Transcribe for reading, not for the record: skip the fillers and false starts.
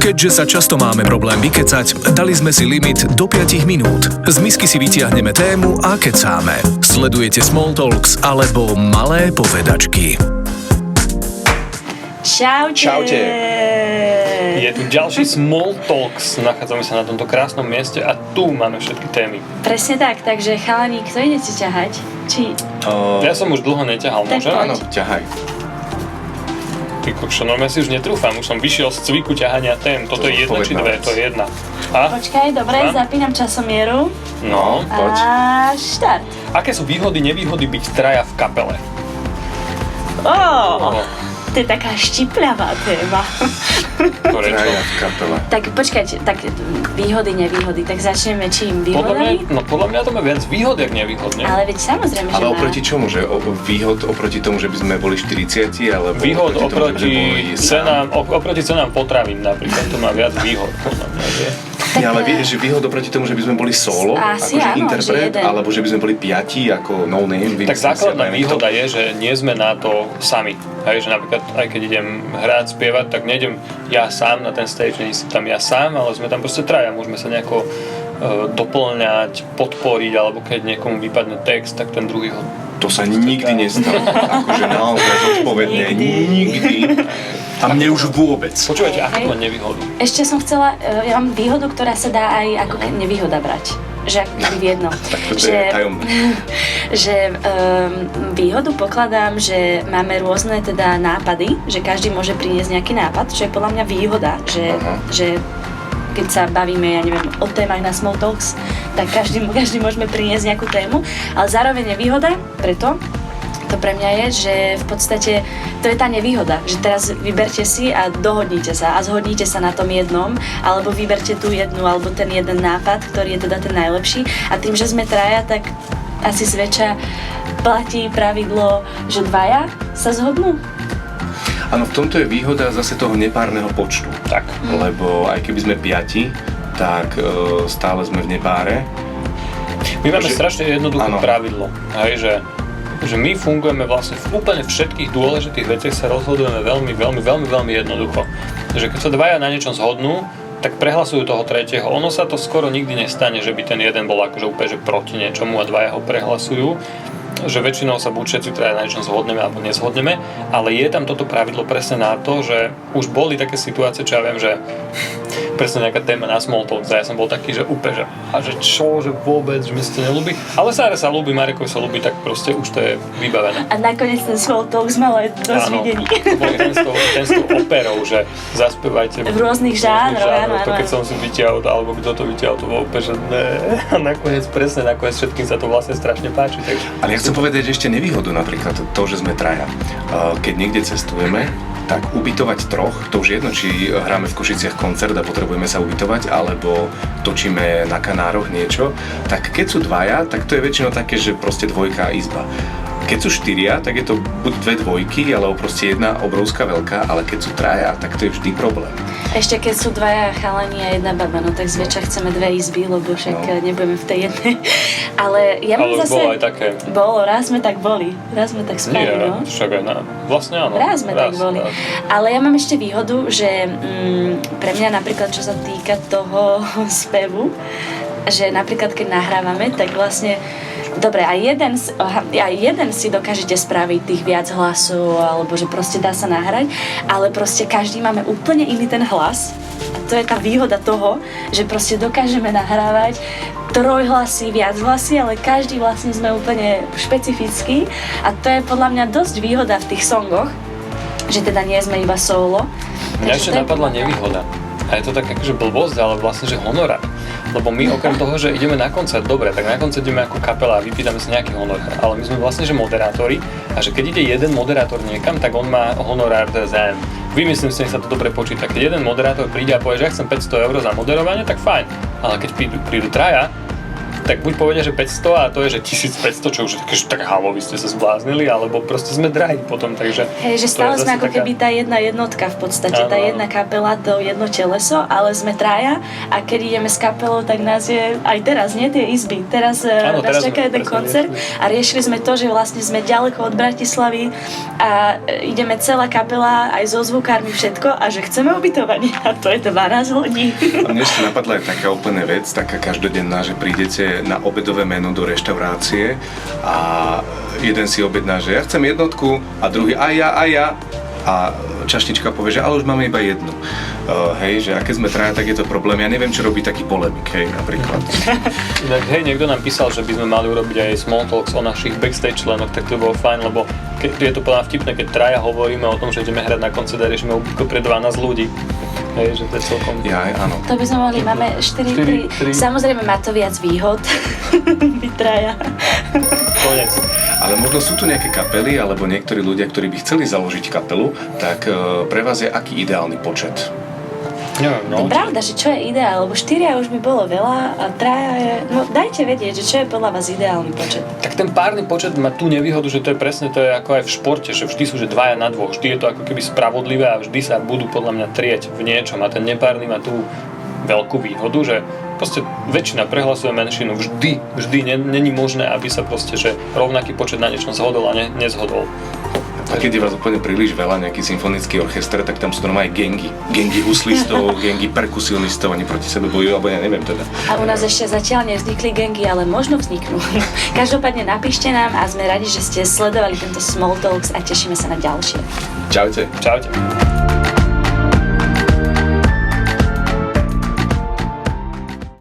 Keďže sa často máme problém vykecať, dali sme si limit do 5 minút. Z misky si vytiahneme tému a kecáme. Sledujete Small Talks alebo malé povedačky. Čaute. Čaute. Je tu ďalší Small Talks. Nachádzame sa na tomto krásnom mieste a tu máme všetky témy. Presne tak, takže chalani, kto idete ťahať? Či... Ja som už dlho neťahal, Tak môžem? poď. Áno, ťahaj. Ty kokšo, no ja si už netrúfam, už som vyšiel z cviku ťahania tém. Toto je jedna či dve? To je jedna. A? Počkaj, dobre, Dva. zapínam časomieru. No. Poď. A štart. Aké sú výhody, nevýhody byť traja v kapele? To je taká štipľavá téma. Ktoré čo? Traja v kapele. Tak počkajte, tak výhody, nevýhody, tak začneme čím? Výhodami? Podľa mňa to má viac výhod, jak nevýhod, nie? Ale veď samozrejme, že Ale má. oproti čomu? Že výhod oproti tomu, že by sme boli 40 alebo Výhod tomu, že by sme boli oproti cenám potravín napríklad, to má viac výhod, podľa mňa, že? Ja, ale vieš, že výhod oproti tomu, že by sme boli solo, Asi akože áno, interpret, že jeden. alebo že by sme boli piati ako no name. Tak základná výhoda je, že nie sme na to sami. Hej, že napríklad aj keď idem hrať, spievať, tak nejdem ja sám na ten stage, nie som tam ja sám, ale sme tam proste traja. Môžeme sa nejako doplňať, podporiť, alebo keď niekomu vypadne text, tak ten druhý ho... To sa nikdy nestalo. Akože naozaj zodpovedne. Nikdy. A mne už vôbec. Počúvajte, ako to má nevýhodu? Ešte som chcela, ja mám výhodu, ktorá sa dá aj ako nevýhoda brať. Že ako keby v jedno. Tak to je tajomné. Že výhodu pokladám, že máme rôzne teda nápady, že každý môže priniesť nejaký nápad, čo je podľa mňa výhoda, že keď sa bavíme, ja neviem, o témach na Small Talks, tak každý môžeme priniesť nejakú tému, ale zároveň je výhoda, preto to pre mňa je, že v podstate to je tá nevýhoda, že teraz vyberte si a dohodnite sa a zhodnite sa na tom jednom, alebo vyberte tú jednu, alebo ten jeden nápad, ktorý je teda ten najlepší a tým, že sme traja, tak asi zväčša platí pravidlo, že dvaja sa zhodnú. Áno, v tomto je výhoda zase toho nepárneho počtu. Tak. Lebo aj keby sme piati, tak stále sme v nepáre. My máme strašne jednoduché Áno. pravidlo, hej, že my fungujeme vlastne v úplne všetkých dôležitých veciach sa rozhodujeme veľmi jednoducho. Že keď sa dvaja na niečom zhodnú, tak prehlasujú toho tretieho. Ono sa to skoro nikdy nestane, že by ten jeden bol akože úplne že proti niečomu a dvaja ho prehlasujú. Že väčšinou sa buď všetci traja na niečom zhodneme alebo nezhodneme, ale je tam toto pravidlo presne na to, že už boli také situácie, čo ja viem, že presne nejaká téma na Small Talk, ja som bol taký, že úplne, že čo, že vôbec, že mi sa to neľúbi, ale Sáre sa ľúbi, Marekovi sa ľúbi, tak proste už to je vybavené. A nakoniec ten Small Talks mal aj dosť videní. To bol ten s tou operou, že zaspievajte V rôznych žánroch, áno. to keď som si vytiahol, alebo kto to vytiahol, to bolo úplne, že ne. A nakoniec všetkým sa to vlastne strašne páči. Takže... Ale ja chcem povedať ešte nevýhodu, napríklad to, že sme traja. Keď niekde cestujeme, tak ubytovať troch, to už je jedno, či hráme v Košiciach koncert a potrebujeme sa ubytovať, alebo točíme na Kanároch niečo, tak keď sú dvaja, tak to je väčšinou také, že proste dvojka izba. Keď sú štyria, tak je to buď dve dvojky, alebo proste jedna obrovská veľká, ale keď sú traja, tak to je vždy problém. Ešte keď sú dvaja chalani a jedna baba, no tak zväčša chceme dve izby, lebo však nebudeme v tej jednej. Ale ja mám ale zase... bolo aj také. Bolo, raz sme tak boli. Raz sme tak spali, no. Však aj vlastne áno. Raz sme tak boli. Ale ja mám ešte výhodu, že pre mňa napríklad, čo sa týka toho spevu, že napríklad keď nahrávame, tak vlastne dobre, aj jeden si dokážete spraviť tých viac hlasov, alebo že proste dá sa nahrať, ale proste každý máme úplne iný ten hlas. A to je tá výhoda toho, že proste dokážeme nahrávať trojhlasy, viac hlasy, ale každý vlastne sme úplne špecifický a to je podľa mňa dosť výhoda v tých songoch, že teda nie sme iba solo. Mňa ešte napadla nevýhoda. A je to tak akože blbosť, ale vlastne, že honorár. Lebo my okrem toho, že ideme na koncert, dobre, tak na koncert ideme ako kapela a vypýtame si nejaký honorár. Ale my sme vlastne, že moderátori a že keď ide jeden moderátor niekam, tak on má honorár za vymyslím si, nech sa to dobre počíta. Keď jeden moderátor príde a povie, že ja chcem 500 eur za moderovanie, tak fajn. Ale keď prídu traja, tak buď povedia, že 500 a to je, že 1500, čo už je také, že tak halo, vy ste sa zbláznili, alebo proste sme drahí potom, takže... Hej, že stále sme ako keby tá jedna jednotka v podstate, tá jedna kapela, to jedno teleso, ale sme traja a keď ideme s kapelou, tak nás je aj teraz, nie tie izby. Teraz nás čaká jeden koncert a riešili sme to, že vlastne sme ďaleko od Bratislavy a ideme celá kapela aj so zvukármi všetko a že chceme ubytovanie a to je 12 hodín. A mne ešte napadla aj taká úplne vec, taká každodenná, že prídete na obedové menu do reštaurácie a jeden si objedná, že ja chcem jednotku a druhý aj ja a čašnička povie, že ale už máme iba jednu. Hej, že aké sme traja, tak je to problém. Ja neviem, čo robí taký polemik, hej, napríklad. Inak, hej, niekto nám písal, že by sme mali urobiť aj small talks o našich backstage členoch, tak to bolo fajn, lebo je to podľa vtipné, keď traja hovoríme o tom, že ideme hrať na koncert a riešime ubytko pre 12 ľudí. Hej, že to je celkom... Ja, áno. To by sme mohli, máme 4. Samozrejme má to viac výhod, byť traja. Konec. Ale možno sú tu nejaké kapely, alebo niektorí ľudia, ktorí by chceli založiť kapelu, tak pre vás je aký ideálny počet? Neviem, To je pravda, že čo je ideál, lebo 4 už by bolo veľa a 3 je... No dajte vedieť, že čo je podľa vás ideálny počet. Tak ten párny počet má tú nevýhodu, že to je presne to je ako aj v športe, že vždy sú že 2 na 2, vždy je to ako keby spravodlivé a vždy sa budú podľa mňa trieť v niečom a ten nepárny má tú veľkú výhodu, že proste väčšina prehlasuje menšinu, vždy není možné, aby sa proste, že rovnaký počet na niečom zhodol a nezhodol. A keď je vás úplne príliš veľa, nejaký symfonický orchester, tak tam sú normálne gengy. Gengy huslistov, gengy perkusionistov, oni proti sebe bojujú, alebo ja neviem teda. A u nás ešte zatiaľ nevznikli gengy, ale možno vzniknú. Každopádne napíšte nám a sme radi, že ste sledovali tento Small Talks a tešíme sa na ďalšie. Čaute. Čaute.